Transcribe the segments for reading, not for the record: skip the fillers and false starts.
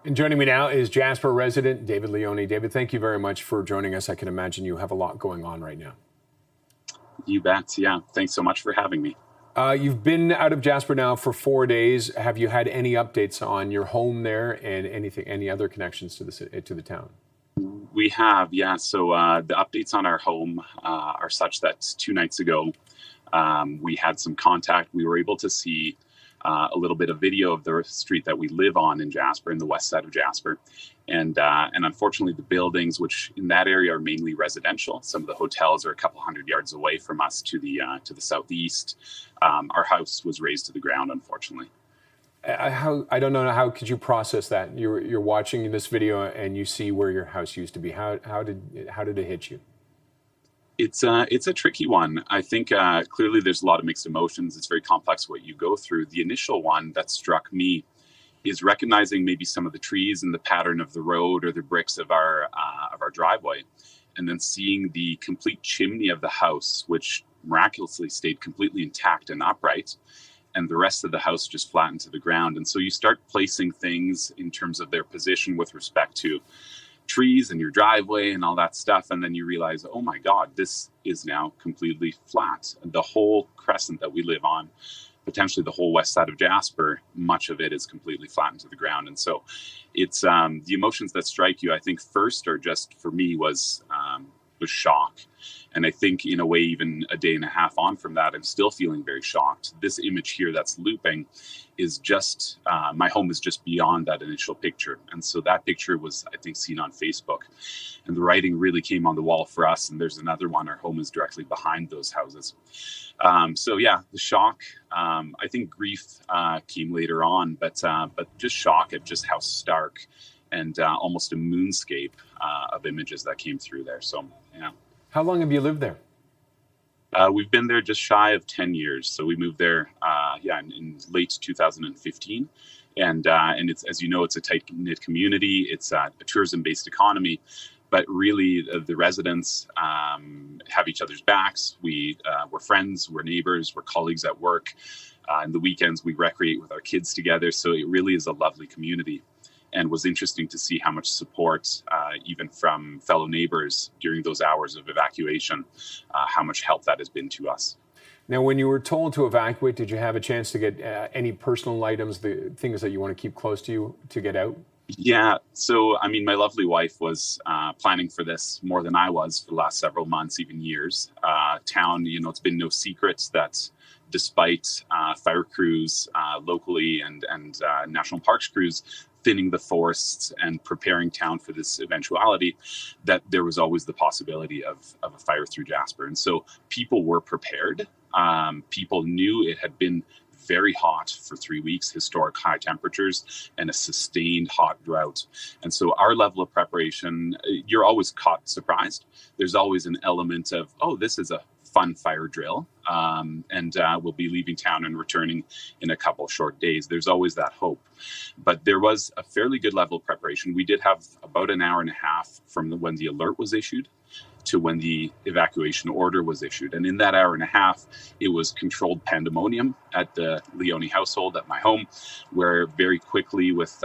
And joining me now is Jasper resident David Leoni. David, thank you very much for joining us. I can imagine you have a lot going on right now. You bet. Yeah. Thanks so much for having me. You've been out of Jasper now for 4 days. Have you had any updates on your home there and any other connections to the town? We have, yeah. So the updates on our home are such that 2 nights ago, we had some contact. We were able to see a little bit of video of the street that we live on in Jasper, in the west side of Jasper. And unfortunately, the buildings, which in that area are mainly residential, some of the hotels are a couple hundred yards away from us to the southeast. Our house was razed to the ground, unfortunately. I don't know, how could you process that? You're watching this video and you see where your house used to be. How did it hit you? It's a tricky one. I think clearly there's a lot of mixed emotions. It's very complex what you go through. The initial one that struck me is recognizing maybe some of the trees and the pattern of the road or the bricks of our driveway, and then seeing the complete chimney of the house, which miraculously stayed completely intact and upright, and the rest of the house just flattened to the ground. And so you start placing things in terms of their position with respect to trees and your driveway and all that stuff, and then you realize, oh my God, this is now completely flat. The whole crescent that we live on, potentially the whole west side of Jasper, much of it is completely flattened to the ground. And so it's the emotions that strike you, I think, first, or just for me, was shock. And I think in a way, even a day and a half on from that, I'm still feeling very shocked. This image here that's looping is just, my home is just beyond that initial picture. And so that picture was, I think, seen on Facebook. And the writing really came on the wall for us. And there's another one, our home is directly behind those houses. So yeah, the shock, I think grief came later on, but just shock at just how stark and almost a moonscape of images that came through there. So, yeah. How long have you lived there? We've been there just shy of 10 years. So we moved there, in late 2015. And it's, as you know, it's a tight-knit community. It's a tourism-based economy. But really, the residents have each other's backs. We're friends, we're neighbors, we're colleagues at work. And the weekends, we recreate with our kids together. So it really is a lovely community. And was interesting to see how much support, even from fellow neighbors during those hours of evacuation, how much help that has been to us. Now, when you were told to evacuate, did you have a chance to get any personal items, the things that you want to keep close to you, to get out? Yeah. So, I mean, my lovely wife was planning for this more than I was for the last several months, even years. Town, it's been no secret that despite fire crews locally and national parks crews thinning the forests and preparing town for this eventuality, that there was always the possibility of a fire through Jasper. And so people were prepared. People knew it had been very hot for 3 weeks, historic high temperatures, and a sustained hot drought. And so our level of preparation, you're always caught surprised. There's always an element of, oh, this is a fun fire drill, and we'll be leaving town and returning in a couple short days. There's always that hope. But there was a fairly good level of preparation. We did have about an hour and a half from when the alert was issued to when the evacuation order was issued. And in that hour and a half, it was controlled pandemonium at the Leoni household at my home, where very quickly with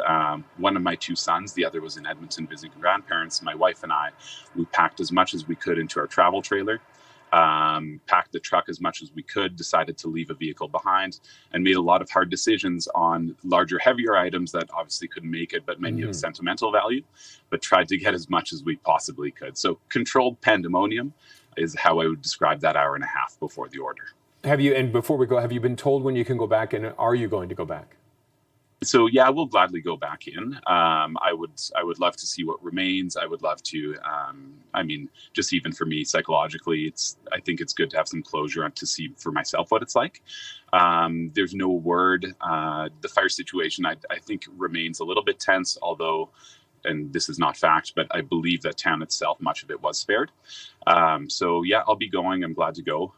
one of my two sons, the other was in Edmonton visiting grandparents, my wife and I, we packed as much as we could into our travel trailer, packed the truck as much as we could, decided to leave a vehicle behind, and made a lot of hard decisions on larger, heavier items that obviously couldn't make it, but many of sentimental value, but tried to get as much as we possibly could. So controlled pandemonium is how I would describe that hour and a half before the order. And before we go, have you been told when you can go back, and are you going to go back? So yeah, we'll gladly go back in. I would love to see what remains. I would love to. Just even for me psychologically, I think it's good to have some closure to see for myself what it's like. There's no word. The fire situation, I think, remains a little bit tense, although, and this is not fact, but I believe that town itself, much of it was spared. So yeah, I'll be going. I'm glad to go.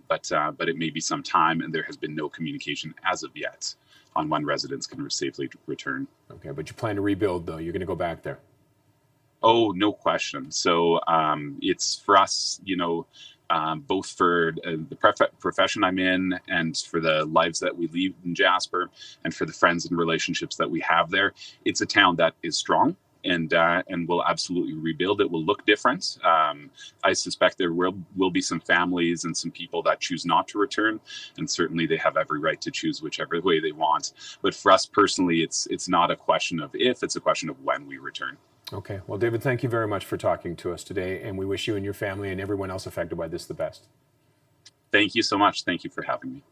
But it may be some time, and there has been no communication as of yet on when residents can safely return. Okay, but you plan to rebuild, though? You're going to go back there? Oh, no question. So it's for us, both for the profession I'm in and for the lives that we lead in Jasper and for the friends and relationships that we have there. It's a town that is strong and will absolutely rebuild. It will look different. I suspect there will be some families and some people that choose not to return, and certainly they have every right to choose whichever way they want. But for us personally, it's not a question of if, it's a question of when we return. Okay. Well, David, thank you very much for talking to us today, and we wish you and your family and everyone else affected by this the best. Thank you so much. Thank you for having me.